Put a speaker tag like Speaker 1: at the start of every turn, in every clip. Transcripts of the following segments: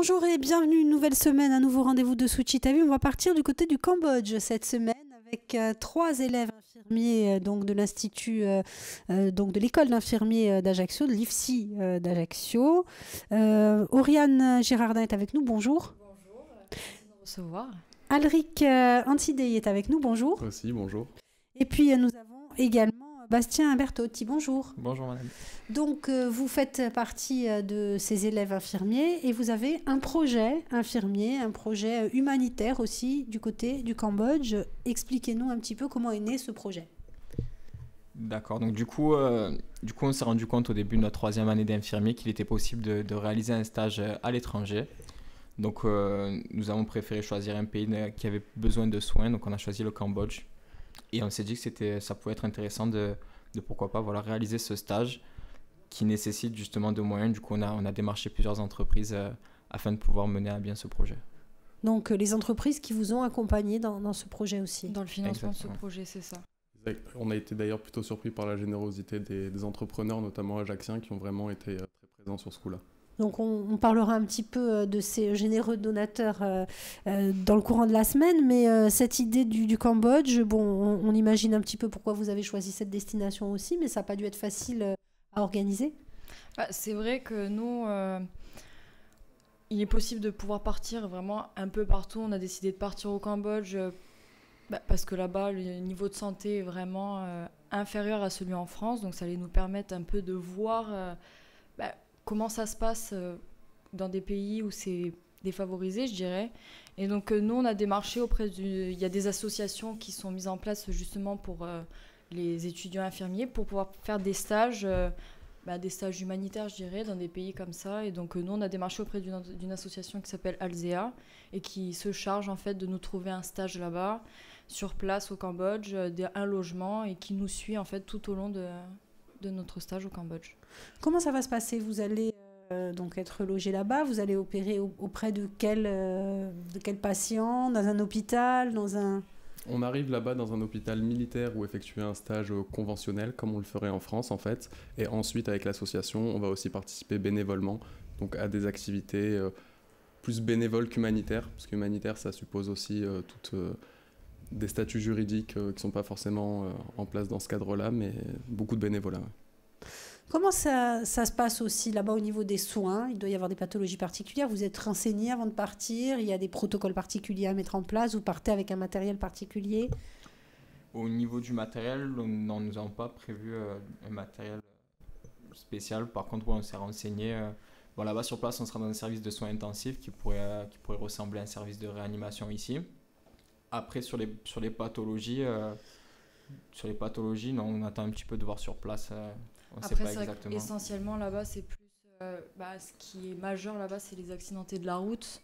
Speaker 1: Bonjour et bienvenue, une nouvelle semaine, un nouveau rendez-vous de Suchitavi. On va partir du côté du Cambodge cette semaine avec trois élèves infirmiers donc de l'Institut, donc de l'école d'infirmiers d'Ajaccio, de l'IFSI d'Ajaccio. Oriane Girardin est avec nous, bonjour.
Speaker 2: Bonjour, merci de nous recevoir.
Speaker 1: Alric Antidei est avec nous, bonjour.
Speaker 3: Aussi, bonjour.
Speaker 1: Et puis nous avons également Bastien Bertotti, bonjour.
Speaker 4: Bonjour madame.
Speaker 1: Donc vous faites partie de ces élèves infirmiers et vous avez un projet infirmier, un projet humanitaire aussi du côté du Cambodge. Expliquez-nous un petit peu comment est né ce projet.
Speaker 4: D'accord, donc du coup on s'est rendu compte au début de notre troisième année d'infirmier qu'il était possible de réaliser un stage à l'étranger. Donc nous avons préféré choisir un pays qui avait besoin de soins, donc on a choisi le Cambodge. Et on s'est dit que ça pouvait être intéressant de pourquoi pas réaliser ce stage qui nécessite justement de moyens. Du coup, on a démarché plusieurs entreprises afin de pouvoir mener à bien ce projet.
Speaker 1: Donc les entreprises qui vous ont accompagné dans ce projet aussi.
Speaker 2: Dans le financement
Speaker 4: Exactement.
Speaker 2: de ce projet, c'est ça.
Speaker 3: On a été d'ailleurs plutôt surpris par la générosité des entrepreneurs, notamment ajaxiens, qui ont vraiment été très présents sur ce coup-là.
Speaker 1: Donc on parlera un petit peu de ces généreux donateurs dans le courant de la semaine, mais cette idée du Cambodge, bon, on imagine un petit peu pourquoi vous avez choisi cette destination aussi, mais ça n'a pas dû être facile à organiser.
Speaker 2: C'est vrai que nous, il est possible de pouvoir partir vraiment un peu partout. On a décidé de partir au Cambodge parce que là-bas, le niveau de santé est vraiment inférieur à celui en France, donc ça allait nous permettre un peu de voir comment ça se passe dans des pays où c'est défavorisé, je dirais. Et donc, nous, on a démarché il y a des associations qui sont mises en place justement pour les étudiants infirmiers pour pouvoir faire des stages humanitaires, je dirais, dans des pays comme ça. Et donc, nous, on a démarché auprès d'une association qui s'appelle Alzea et qui se charge, en fait, de nous trouver un stage là-bas, sur place au Cambodge, un logement et qui nous suit, en fait, tout au long de notre stage au Cambodge.
Speaker 1: Comment ça va se passer? Vous allez donc être logé là-bas, vous allez opérer auprès de quel patient? Dans un hôpital,
Speaker 3: On arrive là-bas dans un hôpital militaire où effectuer un stage conventionnel, comme on le ferait en France en fait. Et ensuite, avec l'association, on va aussi participer bénévolement donc à des activités plus bénévoles qu'humanitaires. Parce qu'humanitaire, ça suppose aussi des statuts juridiques qui ne sont pas forcément en place dans ce cadre-là, mais beaucoup de bénévolat. Ouais.
Speaker 1: Comment ça se passe aussi là-bas au niveau des soins? Il doit y avoir des pathologies particulières. Vous êtes renseigné avant de partir? Il y a des protocoles particuliers à mettre en place? Vous partez avec un matériel particulier?
Speaker 4: Au niveau du matériel, nous n'avons pas prévu un matériel spécial. Par contre, on s'est renseigné. Là-bas sur place, on sera dans un service de soins intensifs qui pourrait ressembler à un service de réanimation ici. Après, sur les pathologies, non, on attend un petit peu de voir sur place. On ne sait pas exactement.
Speaker 2: Essentiellement, là-bas, c'est plus... ce qui est majeur, là-bas, c'est les accidentés de la route.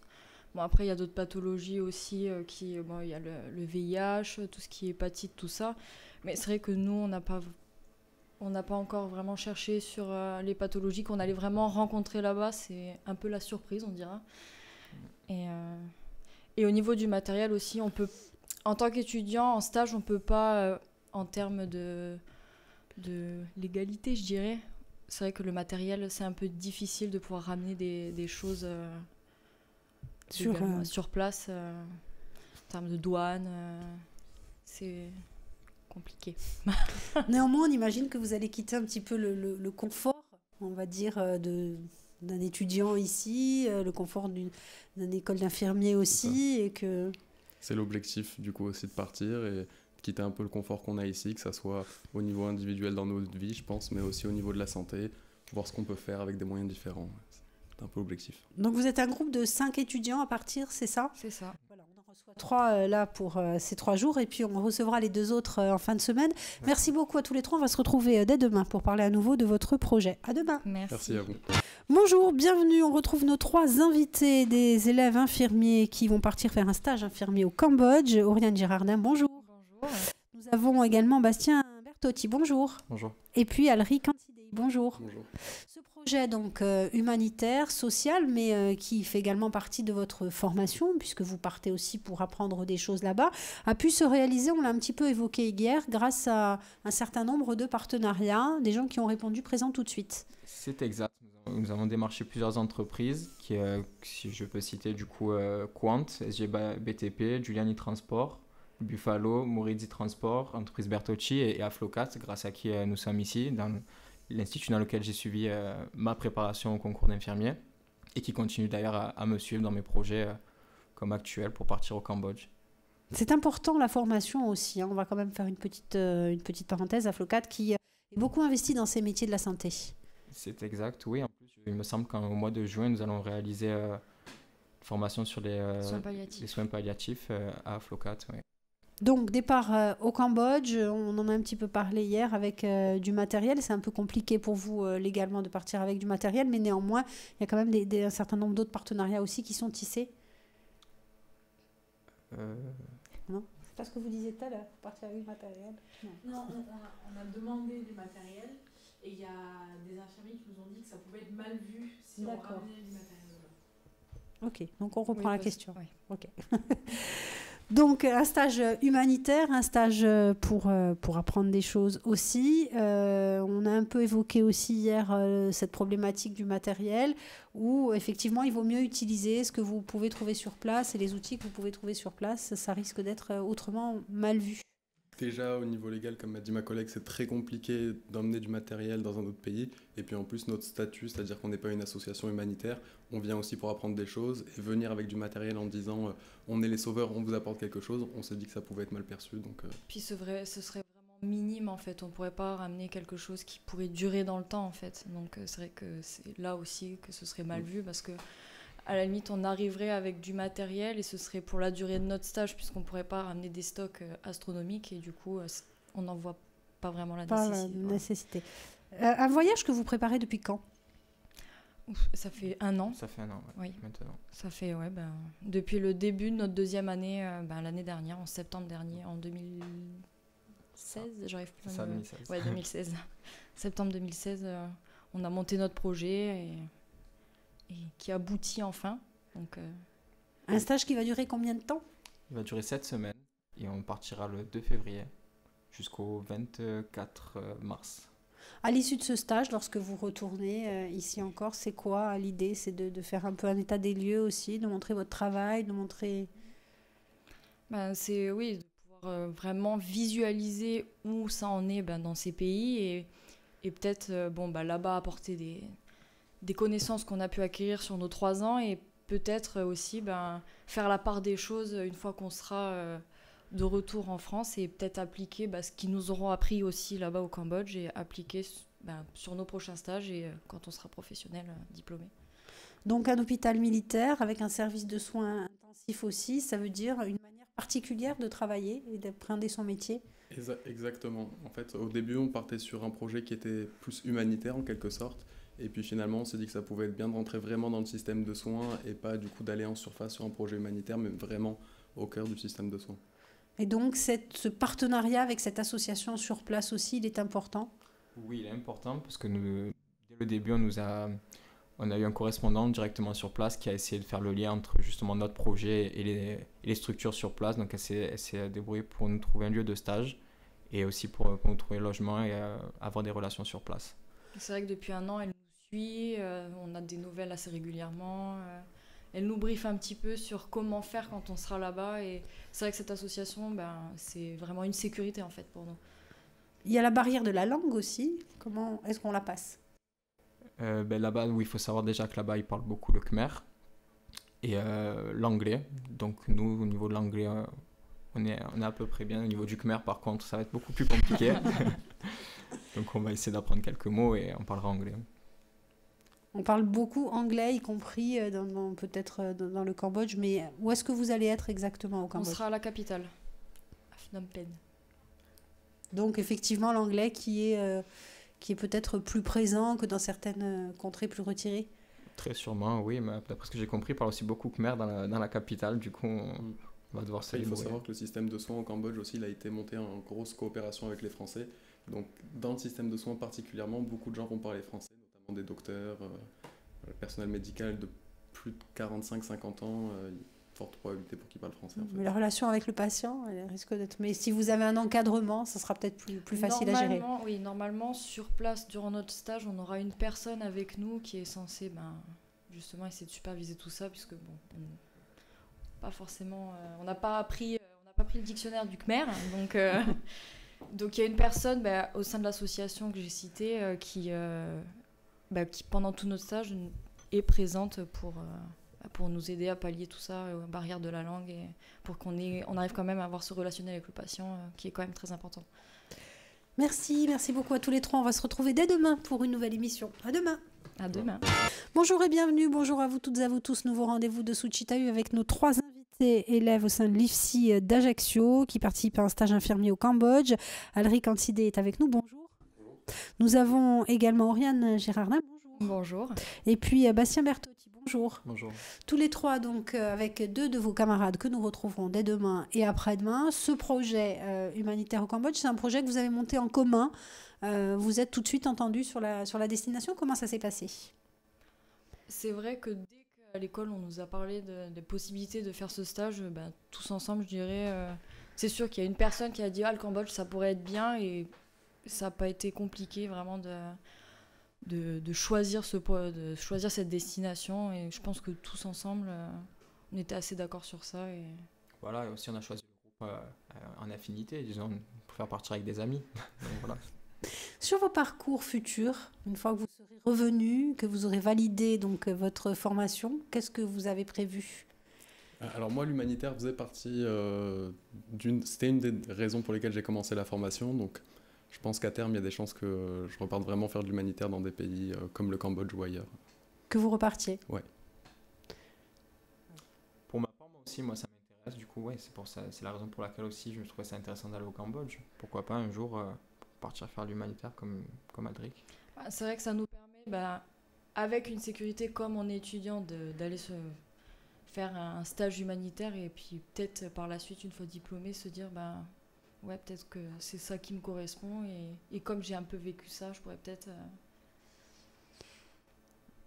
Speaker 2: Bon, après, il y a d'autres pathologies aussi. Il y a le VIH, tout ce qui est hépatite, tout ça. Mais c'est vrai que nous, on n'a pas encore vraiment cherché sur les pathologies qu'on allait vraiment rencontrer là-bas. C'est un peu la surprise, on dira. Et au niveau du matériel aussi, on peut, en tant qu'étudiant en stage, on ne peut pas, en termes de légalité, je dirais. C'est vrai que le matériel, c'est un peu difficile de pouvoir ramener des choses sur place. En termes de douane, c'est compliqué.
Speaker 1: Néanmoins, on imagine que vous allez quitter un petit peu le confort, on va dire, d'un étudiant ici, le confort d'une école d'infirmier aussi, et que...
Speaker 3: C'est l'objectif du coup aussi de partir et quitter un peu le confort qu'on a ici, que ça soit au niveau individuel dans notre vie, je pense, mais aussi au niveau de la santé, voir ce qu'on peut faire avec des moyens différents. C'est un peu l'objectif.
Speaker 1: Donc vous êtes un groupe de 5 étudiants à partir, c'est ça?
Speaker 2: C'est ça.
Speaker 1: Voilà, on en reçoit 3 là pour ces 3 jours et puis on recevra les 2 autres en fin de semaine. Merci beaucoup à tous les 3. On va se retrouver dès demain pour parler à nouveau de votre projet. À demain.
Speaker 3: Merci à vous.
Speaker 1: Bonjour, bienvenue. On retrouve nos 3 invités, des élèves infirmiers qui vont partir faire un stage infirmier au Cambodge. Oriane Girardin, bonjour.
Speaker 2: Bonjour.
Speaker 1: Nous avons également Bastien Bertotti, bonjour.
Speaker 4: Bonjour.
Speaker 1: Et puis Alric Antidei, bonjour.
Speaker 3: Bonjour.
Speaker 1: Ce projet donc humanitaire, social, mais qui fait également partie de votre formation, puisque vous partez aussi pour apprendre des choses là-bas, a pu se réaliser, on l'a un petit peu évoqué hier, grâce à un certain nombre de partenariats, des gens qui ont répondu présents tout de suite.
Speaker 4: C'est exact. nous avons démarché plusieurs entreprises, si je peux citer du coup Quant, SG BTP, Giuliani Transport, Buffalo, Morizi Transport, entreprise Bertocci et Aflocat, grâce à qui nous sommes ici, dans l'institut dans lequel j'ai suivi ma préparation au concours d'infirmier et qui continue d'ailleurs à me suivre dans mes projets comme actuel pour partir au Cambodge.
Speaker 1: C'est important la formation aussi, hein. On va quand même faire une petite parenthèse. Aflocat qui est beaucoup investi dans ces métiers de la santé.
Speaker 4: C'est exact, oui. En plus, il me semble qu'au mois de juin, nous allons réaliser une formation sur les soins palliatifs à Aflocat. Oui.
Speaker 1: Donc, départ au Cambodge, on en a un petit peu parlé hier avec du matériel. C'est un peu compliqué pour vous légalement de partir avec du matériel, mais néanmoins, il y a quand même un certain nombre d'autres partenariats aussi qui sont tissés. Non, c'est pas ce que vous disiez tout à l'heure, partir avec du matériel.
Speaker 5: Non, on a demandé du matériel et il y a des infirmiers qui nous ont dit que ça pouvait être mal vu si on ramenait du matériel.
Speaker 1: Ok, donc on reprend la question.
Speaker 2: Oui.
Speaker 1: Ok. Donc un stage humanitaire, un stage pour apprendre des choses aussi. On a un peu évoqué aussi hier cette problématique du matériel où effectivement il vaut mieux utiliser ce que vous pouvez trouver sur place et les outils que vous pouvez trouver sur place. Ça risque d'être autrement mal vu.
Speaker 3: Déjà, au niveau légal, comme m'a dit ma collègue, c'est très compliqué d'emmener du matériel dans un autre pays. Et puis en plus, notre statut, c'est-à-dire qu'on n'est pas une association humanitaire, on vient aussi pour apprendre des choses. Et venir avec du matériel en disant on est les sauveurs, on vous apporte quelque chose, on s'est dit que ça pouvait être mal perçu. Donc,
Speaker 2: Puis ce serait vraiment minime en fait. On ne pourrait pas ramener quelque chose qui pourrait durer dans le temps en fait. Donc c'est vrai que c'est là aussi que ce serait mal vu parce que à la limite, on arriverait avec du matériel et ce serait pour la durée de notre stage puisqu'on ne pourrait pas ramener des stocks astronomiques et du coup, on n'en voit pas vraiment la
Speaker 1: nécessité. Un voyage que vous préparez depuis quand ?
Speaker 2: Ça fait 1 an.
Speaker 4: Ça fait 1 an,
Speaker 2: oui.
Speaker 4: Maintenant.
Speaker 2: Ça fait, depuis le début de notre 2e année, l'année dernière, en septembre dernier, en 2016, j'arrive plus à...
Speaker 4: Ça, 2016.
Speaker 2: Ouais, 2016. Septembre 2016, on a monté notre projet et qui aboutit enfin. Donc,
Speaker 1: un stage qui va durer combien de temps ?
Speaker 4: Il va durer 7 semaines et on partira le 2 février jusqu'au 24 mars.
Speaker 1: À l'issue de ce stage, lorsque vous retournez ici en Corse, c'est quoi l'idée ? C'est de faire un peu un état des lieux aussi, de montrer votre travail, de montrer...
Speaker 2: c'est, oui, de pouvoir vraiment visualiser où ça en est dans ces pays et peut-être là-bas apporter des connaissances qu'on a pu acquérir sur nos 3 ans et peut-être aussi faire la part des choses une fois qu'on sera de retour en France et peut-être appliquer ce qu'ils nous auront appris aussi là-bas au Cambodge et appliquer sur nos prochains stages et quand on sera professionnel diplômé.
Speaker 1: Donc un hôpital militaire avec un service de soins intensifs aussi, ça veut dire une manière particulière de travailler et d'appréhender son métier.
Speaker 3: Exactement. En fait, au début, on partait sur un projet qui était plus humanitaire en quelque sorte. Et puis finalement, on s'est dit que ça pouvait être bien de rentrer vraiment dans le système de soins et pas du coup d'aller en surface sur un projet humanitaire, mais vraiment au cœur du système de soins.
Speaker 1: Et donc ce partenariat avec cette association sur place aussi, il est important ?
Speaker 4: Oui, il est important parce que dès le début, on a eu un correspondant directement sur place qui a essayé de faire le lien entre justement notre projet et les structures sur place. Donc elle s'est débrouillée pour nous trouver un lieu de stage et aussi pour nous trouver un logement et avoir des relations sur place.
Speaker 2: C'est vrai que depuis 1 an, elle nous suit, on a des nouvelles assez régulièrement. Elle nous briefe un petit peu sur comment faire quand on sera là-bas. Et c'est vrai que cette association, c'est vraiment une sécurité en fait pour nous.
Speaker 1: Il y a la barrière de la langue aussi. Comment est-ce qu'on la passe ?
Speaker 4: Là-bas, oui, il faut savoir déjà que là-bas, ils parlent beaucoup le khmer et l'anglais. Donc nous, au niveau de l'anglais, on est à peu près bien. Au niveau du khmer, par contre, ça va être beaucoup plus compliqué. Donc on va essayer d'apprendre quelques mots et on parlera anglais.
Speaker 1: On parle beaucoup anglais, y compris peut-être dans le Cambodge, mais où est-ce que vous allez être exactement au Cambodge ?
Speaker 2: On sera à la capitale, à Phnom Penh.
Speaker 1: Donc effectivement, l'anglais qui est peut-être plus présent que dans certaines contrées plus retirées ?
Speaker 4: Très sûrement, oui, mais d'après ce que j'ai compris, il parle aussi beaucoup khmer dans la capitale, du coup on va devoir se débrouiller.
Speaker 3: Il faut savoir que le système de soins au Cambodge aussi, il a été monté en grosse coopération avec les Français. Donc dans le système de soins particulièrement, beaucoup de gens vont parler français, notamment des docteurs, le personnel médical de plus de 45-50 ans. forte probabilité pour qu'ils parlent français. En fait.
Speaker 1: Mais la relation avec le patient, elle risque d'être... Mais si vous avez un encadrement, ça sera peut-être plus facile à gérer.
Speaker 2: Oui, normalement, sur place, durant notre stage, on aura une personne avec nous qui est censée justement essayer de superviser tout ça, puisque pas forcément... on n'a pas pris le dictionnaire du Khmer, donc il y a une personne au sein de l'association que j'ai citée qui, pendant tout notre stage, est présente pour nous aider à pallier tout ça, aux barrières de la langue, et pour qu'on arrive quand même à avoir ce relationnel avec le patient qui est quand même très important.
Speaker 1: Merci beaucoup à tous les trois. On va se retrouver dès demain pour une nouvelle émission. À demain.
Speaker 2: À demain.
Speaker 1: Bonjour et bienvenue. Bonjour à vous toutes et à vous tous. Nouveau rendez-vous de Suchitahu avec nos 3 invités élèves au sein de l'IFSI d'Ajaccio qui participent à un stage infirmier au Cambodge. Alric Ansidé est avec nous. Bonjour. Nous avons également Oriane Gérardin.
Speaker 2: Bonjour.
Speaker 1: Et puis Bastien Bertotti. Bonjour.
Speaker 4: Bonjour.
Speaker 1: Tous les trois, donc, avec 2 de vos camarades que nous retrouverons dès demain et après-demain. Ce projet humanitaire au Cambodge, c'est un projet que vous avez monté en commun. Vous êtes tout de suite entendus sur la destination. Comment ça s'est passé ?
Speaker 2: C'est vrai que dès qu'à l'école, on nous a parlé des possibilités de faire ce stage, tous ensemble, je dirais, c'est sûr qu'il y a une personne qui a dit « Ah, le Cambodge, ça pourrait être bien » et ça n'a pas été compliqué vraiment de choisir cette destination, et je pense que tous ensemble on était assez d'accord sur ça, et
Speaker 4: voilà, et aussi on a choisi le groupe en affinité, disons, pour faire partir avec des amis. Donc, voilà.
Speaker 1: Sur vos parcours futurs, une fois que vous serez revenus, que vous aurez validé donc votre formation, qu'est-ce que vous avez prévu ?
Speaker 3: Alors moi, l'humanitaire faisait partie c'était une des raisons pour lesquelles j'ai commencé la formation, donc je pense qu'à terme, il y a des chances que je reparte vraiment faire de l'humanitaire dans des pays comme le Cambodge ou ailleurs.
Speaker 1: Que vous repartiez ?
Speaker 3: Ouais.
Speaker 4: Pour ma part, moi ça m'intéresse. Du coup, ouais, c'est la raison pour laquelle aussi je trouvais ça intéressant d'aller au Cambodge. Pourquoi pas un jour partir faire l'humanitaire comme Aldric.
Speaker 2: C'est vrai que ça nous permet, avec une sécurité comme on est étudiant, d'aller se faire un stage humanitaire, et puis peut-être par la suite, une fois diplômé, se dire ouais, peut-être que c'est ça qui me correspond, et comme j'ai un peu vécu ça, je pourrais peut-être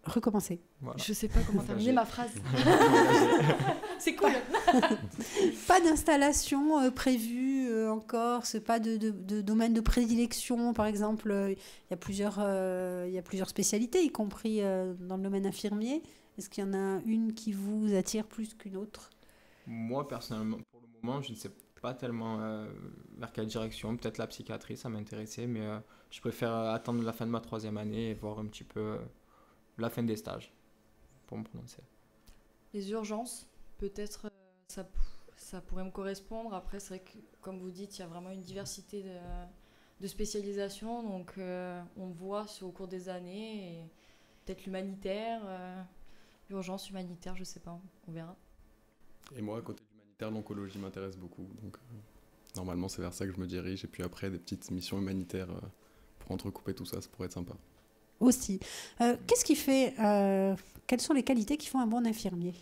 Speaker 1: recommencer.
Speaker 4: Voilà.
Speaker 2: Je sais pas comment terminer ma phrase. C'est cool.
Speaker 1: Pas d'installation prévue en Corse, pas de domaine de prédilection, par exemple. Il y a plusieurs spécialités, y compris dans le domaine infirmier. Est-ce qu'il y en a une qui vous attire plus qu'une autre ?
Speaker 4: Moi, personnellement, pour le moment, je ne sais pas tellement vers quelle direction. Peut-être la psychiatrie, ça m'intéressait, mais je préfère attendre la fin de ma 3e année et voir un petit peu la fin des stages pour me prononcer.
Speaker 2: Les urgences, peut-être ça pourrait me correspondre. Après, c'est vrai que, comme vous dites, il y a vraiment une diversité de spécialisation, donc on voit au cours des années, et peut-être l'humanitaire, l'urgence humanitaire, je sais pas, on verra.
Speaker 3: Et moi, à côté de l'humanitaire, l'oncologie m'intéresse beaucoup, donc normalement c'est vers ça que je me dirige, et puis après des petites missions humanitaires pour entrecouper tout ça, ça pourrait être sympa.
Speaker 1: Aussi. Qu'est-ce qui fait... quelles sont les qualités qui font un bon infirmier ?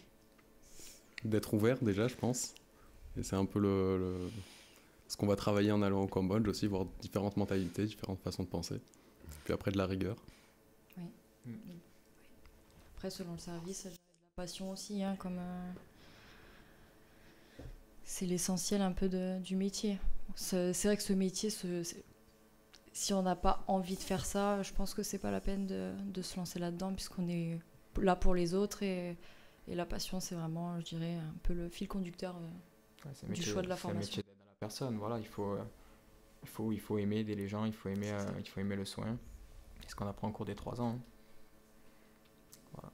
Speaker 3: D'être ouvert déjà, je pense. Et c'est un peu ce qu'on va travailler en allant au Cambodge aussi, voir différentes mentalités, différentes façons de penser. Puis après de la rigueur.
Speaker 2: Oui. Après, selon le service, de la passion aussi, comme c'est l'essentiel un peu du métier. C'est vrai que ce métier, si on n'a pas envie de faire ça, je pense que c'est pas la peine de se lancer là-dedans, puisqu'on est là pour les autres, et la passion, c'est vraiment, je dirais, un peu le fil conducteur du choix de la formation.
Speaker 4: C'est un métier d'aide à la personne, voilà, il faut aimer aider les gens, il faut aimer le soin. C'est ce qu'on apprend au cours des 3 ans. Voilà.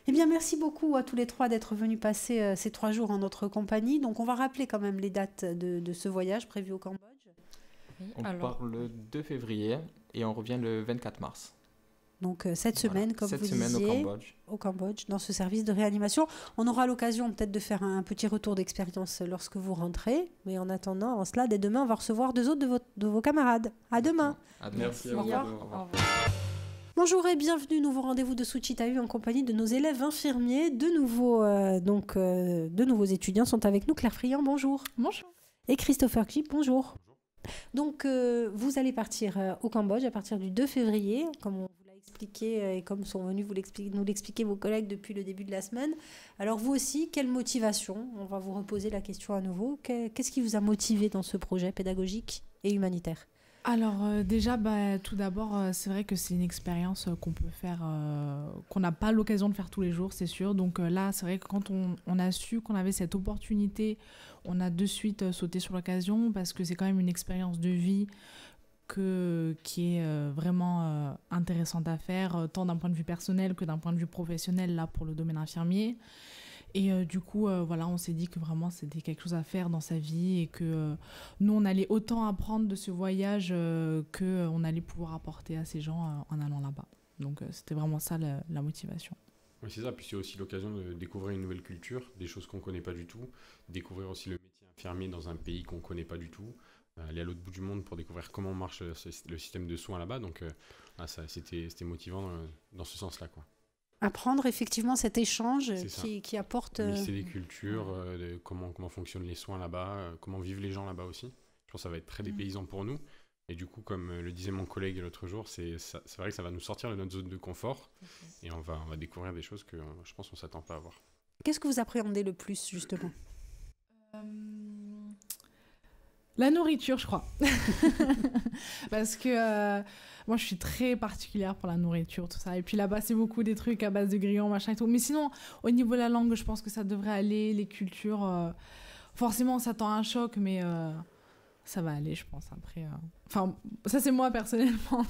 Speaker 1: Eh bien, merci beaucoup à tous les 3 d'être venus passer ces 3 jours en notre compagnie. Donc, on va rappeler quand même les dates de ce voyage prévu au Cambodge.
Speaker 2: Oui,
Speaker 4: on part le 2 février et on revient le 24 mars.
Speaker 1: Donc cette semaine, comme vous disiez, au Cambodge, dans ce service de réanimation. On aura l'occasion peut-être de faire un petit retour d'expérience lorsque vous rentrez. Mais en attendant, en cela, dès demain, on va recevoir 2 autres de vos camarades. À demain.
Speaker 3: Merci.
Speaker 1: Au revoir. Au revoir. Bonjour et bienvenue, nouveau rendez-vous de Suchitahu en compagnie de nos élèves infirmiers. De nouveaux étudiants sont avec nous. Claire Friand, bonjour.
Speaker 5: Bonjour.
Speaker 1: Et Christopher Klipp, bonjour. Donc, vous allez partir au Cambodge à partir du 2 février, comme on vous l'a expliqué. l'expliquer et comme sont venus nous l'expliquer vos collègues depuis le début de la semaine. Alors vous aussi, quelle motivation? On va vous reposer la question à nouveau. Qu'est-ce qui vous a motivé dans ce projet pédagogique et humanitaire?
Speaker 5: Alors déjà, tout d'abord, c'est vrai que c'est une expérience qu'on peut faire, qu'on n'a pas l'occasion de faire tous les jours, c'est sûr. Donc là, c'est vrai que quand on a su qu'on avait cette opportunité, on a de suite sauté sur l'occasion parce que c'est quand même une expérience de vie qui est vraiment intéressante à faire, tant d'un point de vue personnel que d'un point de vue professionnel, là, pour le domaine infirmier. Et du coup, voilà, on s'est dit que vraiment c'était quelque chose à faire dans sa vie et que nous, on allait autant apprendre de ce voyage qu'on allait pouvoir apporter à ces gens en allant là-bas. Donc c'était vraiment ça la motivation.
Speaker 6: Oui, c'est ça. Puis c'est aussi l'occasion de découvrir une nouvelle culture, des choses qu'on ne connaît pas du tout, découvrir aussi le métier infirmier dans un pays qu'on ne connaît pas du tout, aller à l'autre bout du monde pour découvrir comment marche le système de soins là-bas. Donc c'était motivant dans ce sens-là, quoi.
Speaker 1: Apprendre effectivement cet échange qui apporte...
Speaker 6: Mixer les cultures, comment fonctionnent les soins là-bas, comment vivent les gens là-bas aussi. Je pense que ça va être très dépaysant pour nous. Et du coup, comme le disait mon collègue l'autre jour, c'est vrai que ça va nous sortir de notre zone de confort. Et on va découvrir des choses que je pense qu'on ne s'attend pas à voir.
Speaker 1: Qu'est-ce que vous appréhendez le plus, justement?
Speaker 5: La nourriture, je crois. Parce que moi, je suis très particulière pour la nourriture, tout ça. Et puis là-bas, c'est beaucoup des trucs à base de grillons, machin et tout. Mais sinon, au niveau de la langue, je pense que ça devrait aller. Les cultures, forcément, on s'attend à un choc, mais ça va aller, je pense. Après, enfin, ça, c'est moi, personnellement.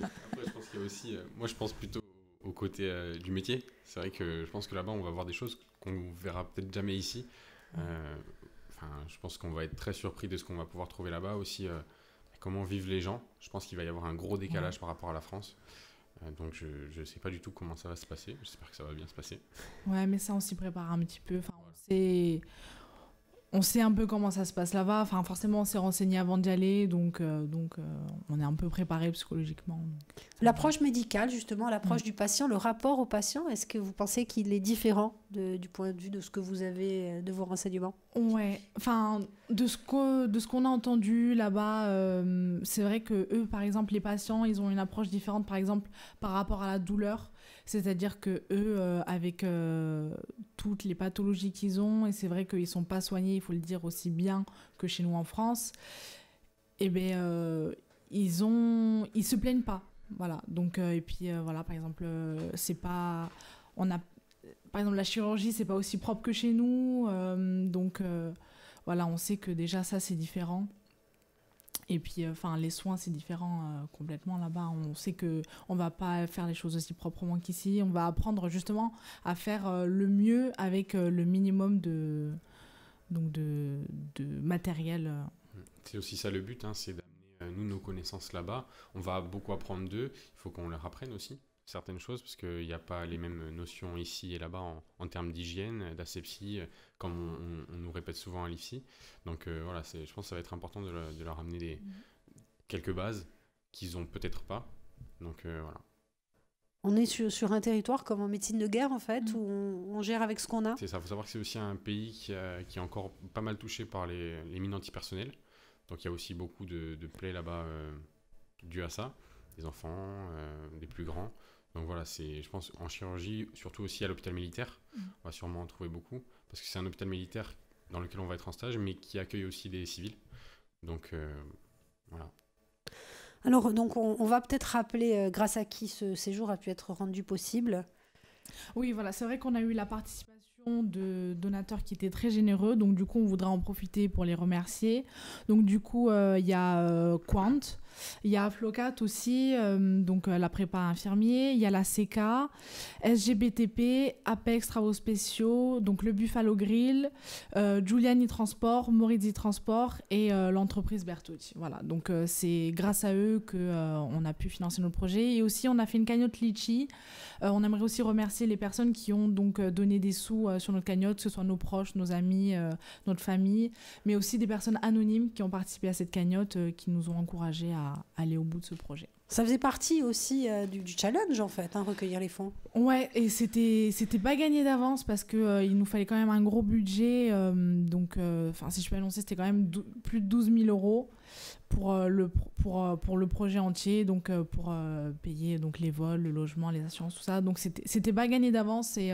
Speaker 6: Après, je pense qu'il y a aussi... moi, je pense plutôt au côté du métier. C'est vrai que je pense que là-bas, on va voir des choses qu'on ne verra peut-être jamais ici. Je pense qu'on va être très surpris de ce qu'on va pouvoir trouver là-bas aussi, comment vivent les gens. Je pense qu'il va y avoir un gros décalage par rapport à la France. Donc je ne sais pas du tout comment ça va se passer. J'espère que ça va bien se passer. Ouais,
Speaker 5: mais ça, on s'y prépare un petit peu. Enfin, on sait un peu comment ça se passe là-bas. Enfin, forcément, on s'est renseigné avant d'y aller. Donc on est un peu préparé psychologiquement.
Speaker 1: L'approche médicale, justement, l'approche du patient, le rapport au patient, est-ce que vous pensez qu'il est différent du point de vue de ce que vous avez, de vos renseignements?
Speaker 5: Ouais, enfin, de ce qu'on a entendu là-bas, c'est vrai que eux, par exemple, les patients, ils ont une approche différente, par exemple, par rapport à la douleur. C'est-à-dire que eux, avec toutes les pathologies qu'ils ont, et c'est vrai qu'ils ne sont pas soignés, il faut le dire, aussi bien que chez nous en France, eh bien, ils se plaignent pas. Voilà. Donc, et puis, voilà, par exemple, c'est pas... Par exemple, la chirurgie, c'est pas aussi propre que chez nous. Donc, voilà, on sait que déjà, ça, c'est différent. Et puis, les soins, c'est différent complètement là-bas. On sait qu'on ne va pas faire les choses aussi proprement qu'ici. On va apprendre justement à faire le mieux avec le minimum de matériel.
Speaker 6: C'est aussi ça le but, c'est d'amener nous nos connaissances là-bas. On va beaucoup apprendre d'eux. Il faut qu'on leur apprenne aussi certaines choses parce qu'il n'y a pas les mêmes notions ici et là-bas en termes d'hygiène, d'asepsie, comme on nous répète souvent à l'IFSI. Donc voilà, je pense que ça va être important de leur amener quelques bases qu'ils n'ont peut-être pas. Donc voilà.
Speaker 1: On est sur un territoire comme en médecine de guerre en fait, où on gère avec ce qu'on a.
Speaker 6: C'est ça, il faut savoir que c'est aussi un pays qui est encore pas mal touché par les mines antipersonnelles. Donc il y a aussi beaucoup de plaies là-bas dues à ça, des enfants, des plus grands. Donc voilà, je pense en chirurgie, surtout aussi à l'hôpital militaire, on va sûrement en trouver beaucoup, parce que c'est un hôpital militaire dans lequel on va être en stage, mais qui accueille aussi des civils. Donc voilà.
Speaker 1: Alors donc on va peut-être rappeler grâce à qui ce séjour a pu être rendu possible.
Speaker 5: Oui, voilà, c'est vrai qu'on a eu la participation de donateurs qui étaient très généreux, donc du coup on voudra en profiter pour les remercier. Donc du coup il y a Quant, il y a Flocat aussi, donc la prépa infirmier, il y a la CK, SGBTP, Apex Travaux Spéciaux, donc le Buffalo Grill, Giuliani Transport, Morizzi Transport et l'entreprise Bertotti. Voilà, donc c'est grâce à eux qu'on a pu financer notre projet. Et aussi on a fait une cagnotte Litchi. On aimerait aussi remercier les personnes qui ont donc donné des sous sur notre cagnotte, que ce soit nos proches, nos amis, notre famille, mais aussi des personnes anonymes qui ont participé à cette cagnotte, qui nous ont encouragés à aller au bout de ce projet.
Speaker 1: Ça faisait partie aussi du challenge, en fait, recueillir les fonds.
Speaker 5: Ouais, et c'était pas gagné d'avance parce que il nous fallait quand même un gros budget. Donc, si je peux annoncer, c'était quand même plus de 12 000 euros pour le projet entier, donc pour payer donc les vols, le logement, les assurances, tout ça. Donc, c'était pas gagné d'avance et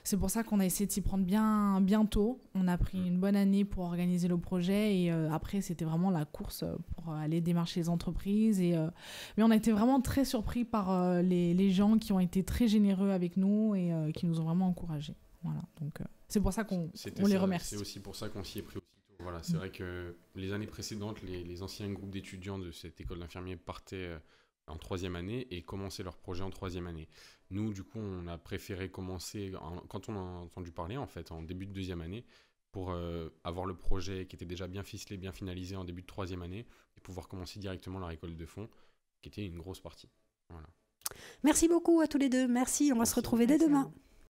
Speaker 5: c'est pour ça qu'on a essayé de s'y prendre bien tôt. On a pris une bonne année pour organiser le projet et après, c'était vraiment la course pour aller démarcher les entreprises. Mais on a été vraiment très surpris par les gens qui ont été très généreux avec nous et qui nous ont vraiment encouragés. Voilà, donc c'est pour ça qu'on les remercie.
Speaker 6: C'est aussi pour ça qu'on s'y est pris aussitôt. Voilà, c'est vrai que les années précédentes, les anciens groupes d'étudiants de cette école d'infirmiers partaient en 3e année et commençaient leur projet en 3e année. Nous, du coup, on a préféré commencer, quand on a entendu parler, en fait, en début de 2e année, pour avoir le projet qui était déjà bien ficelé, bien finalisé en début de 3e année, et pouvoir commencer directement la récolte de fonds, qui était une grosse partie. Voilà.
Speaker 1: Merci beaucoup à tous les deux. Merci, on va se retrouver dès demain.